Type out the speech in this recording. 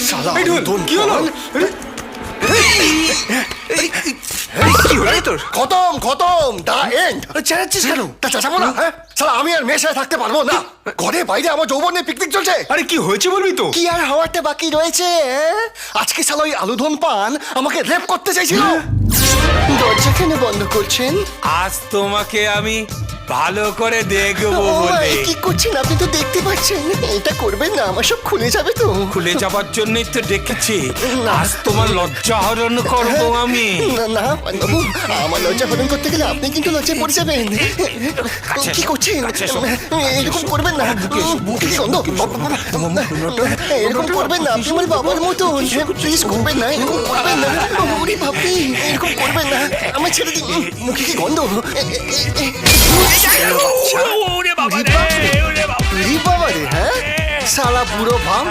শালা এই ঢোল, আলুদম কি হলো? পান। কি হলো তোর? খতম খতম দা এন্ড। চেঁচাচ্ছিস কেন? তা চেঁচাবো না, হ্যাঁ? শালা আমি আর মেয়ের সাথে থাকতে পারবো না। ঘরে বাইরে আমার যৌবন নিয়ে পিকনিক চলছে। আরে কি হয়েছে বলবি তো? কি আর হওয়াটা বাকি রয়েছে? আজকে শালা ওই আলুধন পান আমাকে রেপ করতে চাইছিল। দরজা কেন বন্ধ করছেন? আজ তোমাকে আমি ভালো করে দেখবো ও বলে। ভাই, কি করছেন? আপনি তো দেখতে পাচ্ছেন। এটা করবেন না, আমার সব খুলে যাবে তো। খুলে যাবার জন্যই তো ডেকেছি। না। আজ তোমার লজ্জা হরণ করবো আমি। না না পান্ডবু, আমার লজ্জা হরণ করতে গেলে আপনি কিন্তু লজ্জায় পড়ে যাবেন। কি করছেন? এরকম করবেন না। বুকে গন্ধ। এরকম করবেন না, আপনি আমার বাবার মতো। প্লিজ করবেন না, এরকম করবেন না। ওরে বাপরে, এরকম করবেন না। আমার ছেড়ে দিন। মুখে কি গন্ধ? ওরে বাবা রে, ওরে বাবা। বাবা রে, হ্যাঁ? শালা বুড়ো ভাম।